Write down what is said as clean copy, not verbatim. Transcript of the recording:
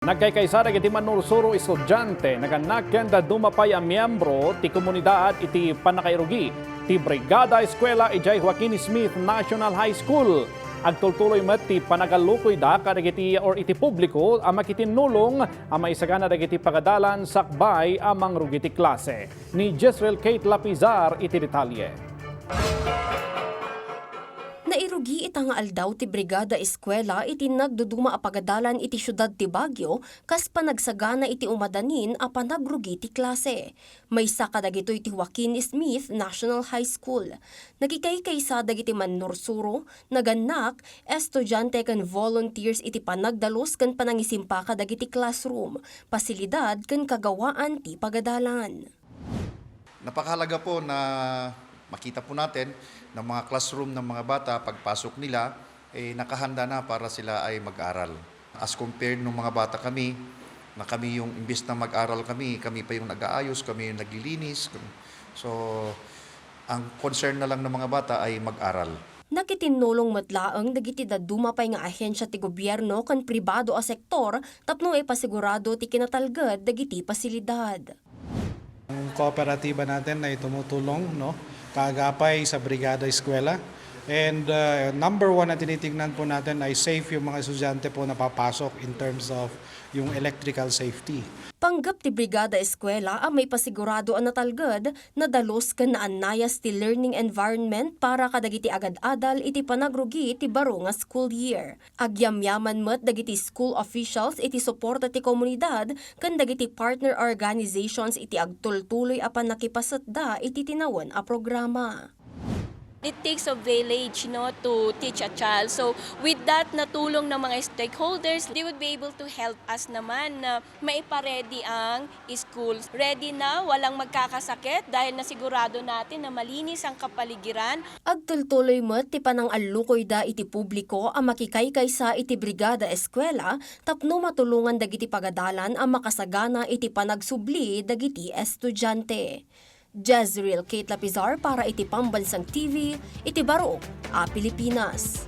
Nagkaykaysara iti manursuro estudyante naganakyan da dumapay a miyembro ti komunidad iti panakairugi ti Brigada Eskwela ijay Joaquin Smith National High School. Agtultuloy met ti panagalukoy da kadagiti or iti publiko ang makitinulong ang maisagana dagiti pagadalan sakbay amang rugiti klase. Ni Jezreel Kate Lapizar iti detalye. Nairugi itang aldaw ti Brigada Eskwela iti nagduduma a pagadalan iti syudad ti Baguio kas panagsagana iti umadanin a panagrugi ti klase. Maysa kadagito iti Joaquin Smith National High School. Nagikaykaysa dagiti manursuro, naganak, estudyante kan volunteers iti panagdalos kan panangisimpa kadagiti classroom, pasilidad kan kagawaan ti pagadalan. Napakahalaga po na makita po natin ng mga classroom ng mga bata pagpasok nila nakahanda na para sila ay mag-aral. As compared ng mga bata kami, na kami yung imbis na mag-aral kami pa yung nag-aayos, kami yung naglilinis. So, ang concern na lang ng mga bata ay mag-aral. Nakitinulong matlaang dagiti dadumapay nga ahensya ti gobyerno kan pribado a sektor tapno ay pasigurado ti kinatalged dagiti pasilidad. Ang kooperatiba natin ay tumutulong, kaagapay sa Brigada Eskwela. And number one na tinitingnan po natin ay safe yung mga estudyante po na papasok in terms of yung electrical safety. Panggap ti Brigada Eskwela ang may pasigurado ang natalged na dalos kan naanayas ti learning environment para kadagiti agad-adal iti panagrugi ti baro nga school year. Agyamyaman met dagiti school officials iti suporta ti komunidad kan dagiti partner organizations iti agtultuloy a panakipasatda iti tinawan a programa. It takes a village, to teach a child. So with that natulong ng mga stakeholders, they would be able to help us naman na maipa-ready ang schools. Ready na, walang magkakasakit dahil nasigurado natin na malinis ang kapaligiran. Agtultuloy met ti panang allukoy da iti publiko ang makikaykaysa iti Brigada Eskwela tapno matulungan dagiti pagadalan ang makasagana iti panagsubli dagiti estudyante. Jezreel Kate Lapizar para iti Pambansang TV, iti Baro, Pilipinas.